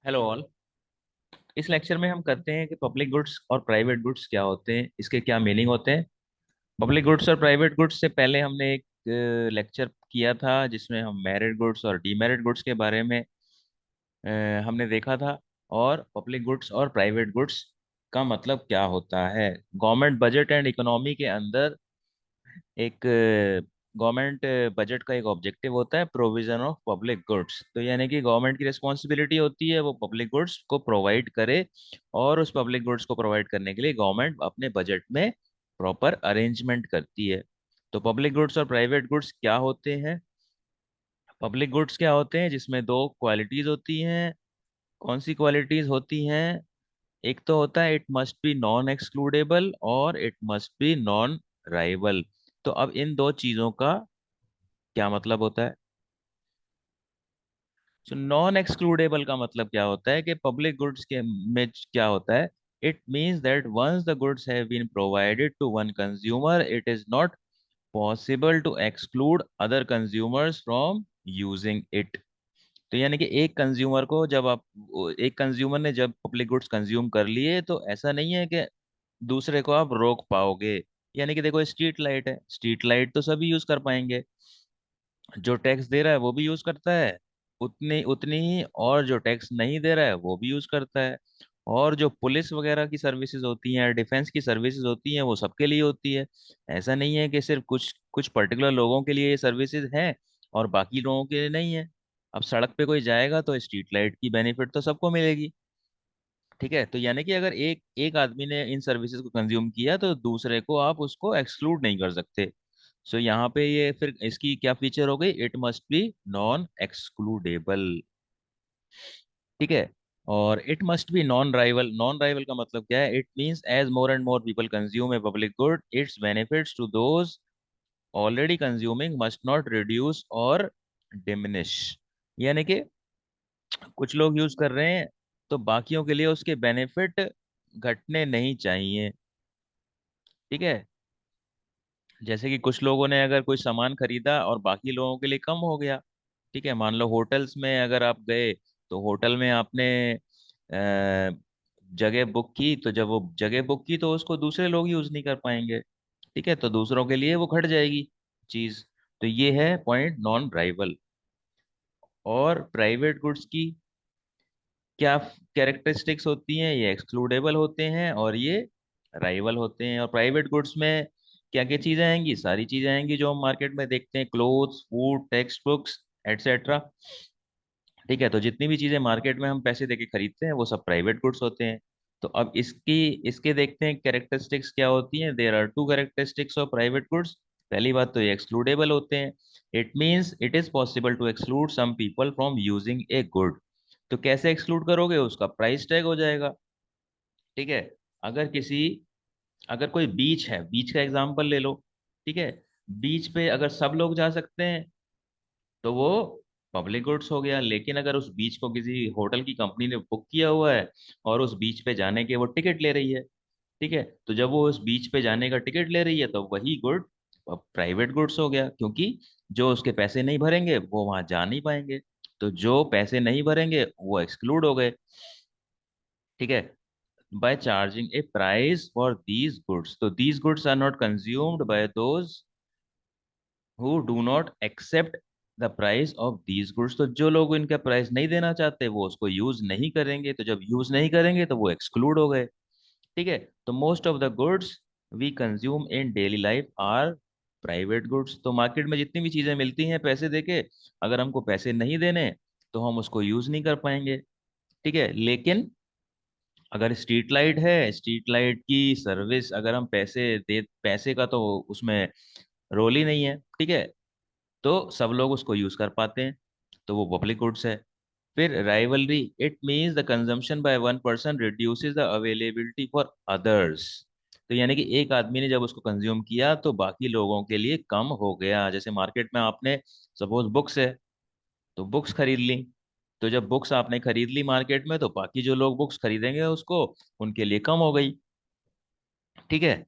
Hello all. इस lecture में हम करते हैं कि पब्लिक गुड्स और प्राइवेट गुड्स क्या होते हैं, इसके क्या मीनिंग होते हैं। पब्लिक गुड्स और प्राइवेट गुड्स से पहले हमने एक लेक्चर किया था जिसमें हम मेरिट गुड्स और डीमेरिट गुड्स के बारे में अ, हमने देखा था। और पब्लिक गुड्स और प्राइवेट गुड्स का मतलब क्या होता है। गवर्नमेंट बजट एंड इकोनॉमी के अंदर एक गवर्नमेंट बजट का एक ऑब्जेक्टिव होता है प्रोविजन ऑफ पब्लिक गुड्स। तो यानी कि गवर्नमेंट की रिस्पॉन्सिबिलिटी होती है वो पब्लिक गुड्स को प्रोवाइड करे, और उस पब्लिक गुड्स को प्रोवाइड करने के लिए गवर्नमेंट अपने बजट में प्रॉपर अरेंजमेंट करती है। तो पब्लिक गुड्स और प्राइवेट गुड्स क्या होते हैं। पब्लिक गुड्स क्या होते हैं जिसमें दो क्वालिटीज होती हैं। कौन सी क्वालिटीज होती हैं। एक तो होता है it must be non excludable और it must be non rival. तो अब इन दो चीजों का क्या मतलब होता है। तो नॉन एक्सक्लूडेबल का मतलब क्या होता है कि पब्लिक गुड्स के में क्या होता है। It means that once the goods have been provided to one consumer it is not possible to exclude other consumers from using it. तो यानी कि एक कंज्यूमर ने जब पब्लिक गुड्स कंज्यूम कर लिए तो ऐसा नहीं है कि दूसरे को आप रोक पाओगे। यानी कि देखो, स्ट्रीट लाइट है, स्ट्रीट लाइट तो सभी यूज कर पाएंगे। जो टैक्स दे रहा है वो भी यूज करता है उतनी उतनी ही, और जो टैक्स नहीं दे रहा है वो भी यूज करता है। और जो पुलिस वगैरह की सर्विसेज होती हैं, डिफेंस की सर्विसेज होती हैं, वो सबके लिए होती है। ऐसा नहीं है कि सिर्फ कुछ कुछ पर्टिकुलर लोगों के लिए ये सर्विसेज हैं और बाकी लोगों के लिए नहीं है। अब सड़क पे कोई जाएगा तो स्ट्रीट लाइट की बेनिफिट तो सबको मिलेगी। ठीक है, तो यानी कि अगर एक एक आदमी ने इन सर्विसेज को कंज्यूम किया तो दूसरे को आप उसको एक्सक्लूड नहीं कर सकते। सो यहाँ पे ये फिर इसकी क्या फीचर हो गई, it must be non excludable. ठीक है। और it must be non rival. Non rival का मतलब क्या है। It means as more and more people consume a public good its benefits to those already consuming must not reduce और diminish. यानी कि कुछ लोग यूज कर रहे हैं तो बाकियों के लिए उसके बेनिफिट घटने नहीं चाहिए। ठीक है। जैसे कि कुछ लोगों ने अगर कोई सामान खरीदा और बाकी लोगों के लिए कम हो गया। ठीक है, मान लो होटल्स में अगर आप गए तो होटल में आपने जगह बुक की, तो जब वो जगह बुक की तो उसको दूसरे लोग यूज नहीं कर पाएंगे। ठीक है, तो दूसरों के लिए वो घट जाएगी चीज। तो ये है पॉइंट नॉन राइवल। और प्राइवेट गुड्स की क्या कैरेक्टरिस्टिक्स होती हैं। ये एक्सक्लूडेबल होते हैं और ये राइवल होते हैं। और प्राइवेट गुड्स में क्या क्या चीजें आएंगी, सारी चीजें आएंगी जो हम मार्केट में देखते हैं, clothes, food, text books, etcetera. ठीक है, तो जितनी भी चीजें मार्केट में हम पैसे देके खरीदते हैं वो सब प्राइवेट गुड्स होते हैं। तो अब इसकी इसके देखते हैं कैरेक्टरिस्टिक्स क्या होती हैं। There are two characteristics of private goods. पहली बात तो ये एक्सक्लूडेबल होते हैं। It means it is possible to exclude some people from using a good. तो कैसे एक्सक्लूड करोगे, उसका प्राइस टैग हो जाएगा। ठीक है। अगर किसी अगर कोई बीच है, बीच का एग्जांपल ले लो। ठीक है, बीच पे अगर सब लोग जा सकते हैं तो वो पब्लिक गुड्स हो गया। लेकिन अगर उस बीच को किसी होटल की कंपनी ने बुक किया हुआ है और उस बीच पे जाने के वो टिकट ले रही है। ठीक है, तो जब वो उस बीच पे जाने का टिकट ले रही है तो वही गुड प्राइवेट गुड्स हो गया, क्योंकि जो उसके पैसे नहीं भरेंगे वो वहां जा नहीं पाएंगे। तो जो पैसे नहीं भरेंगे वो एक्सक्लूड हो गए। ठीक है। by charging a price for these goods, so these goods are not consumed by those who do not accept the price of these goods। तो जो लोग इनका प्राइस नहीं देना चाहते वो उसको यूज नहीं करेंगे, तो जब यूज नहीं करेंगे तो वो एक्सक्लूड हो गए। ठीक है। तो most of the goods we consume in daily life are private goods. तो मार्केट में जितनी भी चीजें मिलती हैं पैसे देके, अगर हमको पैसे नहीं देने तो हम उसको यूज नहीं कर पाएंगे। ठीक है। लेकिन अगर स्ट्रीट लाइट है, स्ट्रीट लाइट की सर्विस अगर हम पैसे का तो उसमें रोल ही नहीं है। ठीक है, तो सब लोग उसको यूज कर पाते हैं, तो वो पब्लिक गुड्स है। फिर rivalry, it means the consumption by one person reduces the availability for others. तो यानी कि एक आदमी ने जब उसको कंज्यूम किया तो बाकी लोगों के लिए कम हो गया। जैसे मार्केट में आपने सपोज बुक्स है तो बुक्स खरीद ली, तो जब बुक्स आपने खरीद ली मार्केट में तो बाकी जो लोग बुक्स खरीदेंगे उसको, उनके लिए कम हो गई। ठीक है।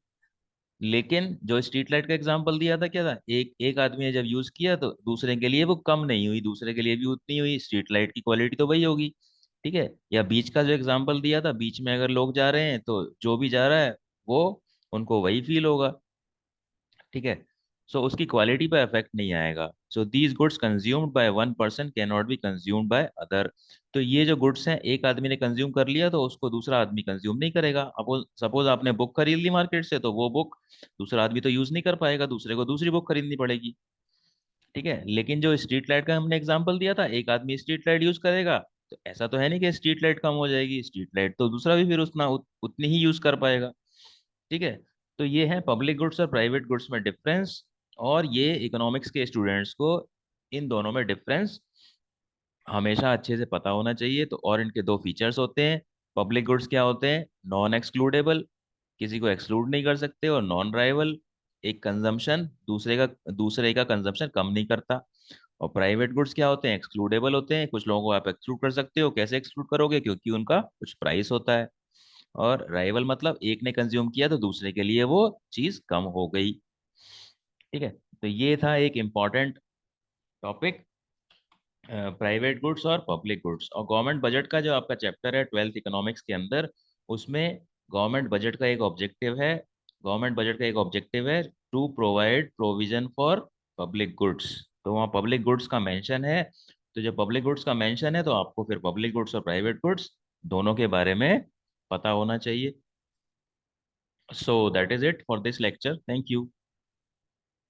लेकिन जो स्ट्रीट लाइट का एग्जांपल दिया था क्या था, एक एक आदमी ने जब यूज किया तो दूसरे के लिए वो कम नहीं हुई, दूसरे के लिए भी उतनी हुई, स्ट्रीट लाइट की क्वालिटी तो वही होगी। ठीक है। या बीच का जो एग्जांपल दिया था, बीच में अगर लोग जा रहे हैं तो जो भी जा रहा है वो, उनको वही फील होगा। ठीक है। सो उसकी क्वालिटी पर इफेक्ट नहीं आएगा। So these goods consumed by one person can not be consumed by other. तो ये जो गुड्स हैं, एक आदमी ने कंज्यूम कर लिया तो उसको दूसरा आदमी कंज्यूम नहीं करेगा। अब सपोज आपने बुक खरीद ली मार्केट से, तो वो बुक दूसरा आदमी तो यूज नहीं कर पाएगा, दूसरे को दूसरी बुक खरीदनी पड़ेगी। ठीक है। लेकिन जो स्ट्रीट लाइट का हमने एग्जांपल दिया था, एक आदमी स्ट्रीट लाइट यूज करेगा, तो ऐसा तो है नहीं कि स्ट्रीट लाइट कम हो जाएगी, स्ट्रीट लाइट तो दूसरा भी फिर उतनी ही यूज कर पाएगा। ठीक है। तो ये है पब्लिक गुड्स और प्राइवेट गुड्स में डिफरेंस। और ये इकोनॉमिक्स के स्टूडेंट्स को इन दोनों में डिफरेंस हमेशा अच्छे से पता होना चाहिए। तो और इनके दो फीचर्स होते हैं। पब्लिक गुड्स क्या होते हैं? नॉन एक्सक्लूडेबल, किसी को एक्सक्लूड नहीं कर सकते। और नॉन राइवल, एक कंजम्पशन दूसरे का कंजम्पशन कम नहीं करता। और प्राइवेट गुड्स क्या होते हैं? एक्सक्लूडेबल होते हैं, कुछ लोगों को आप एक्सक्लूड कर सकते हो। कैसे एक्सक्लूड करोगे? क्योंकि उनका कुछ प्राइस होता है। और राइवल मतलब एक ने कंज्यूम किया तो दूसरे के लिए वो चीज कम हो गई। ठीक है। तो ये था एक इम्पॉर्टेंट टॉपिक, प्राइवेट गुड्स और पब्लिक गुड्स। और गवर्नमेंट बजट का जो आपका चैप्टर है 12th इकोनॉमिक्स के अंदर, उसमें गवर्नमेंट बजट का एक ऑब्जेक्टिव है, to provide provision for public goods. तो वहाँ पब्लिक गुड्स का मेंशन है। तो जब पब्लिक गुड्स का मेंशन है तो आपको फिर पब्लिक गुड्स और प्राइवेट गुड्स दोनों के बारे में पता होना चाहिए। So that is it for this lecture. Thank you.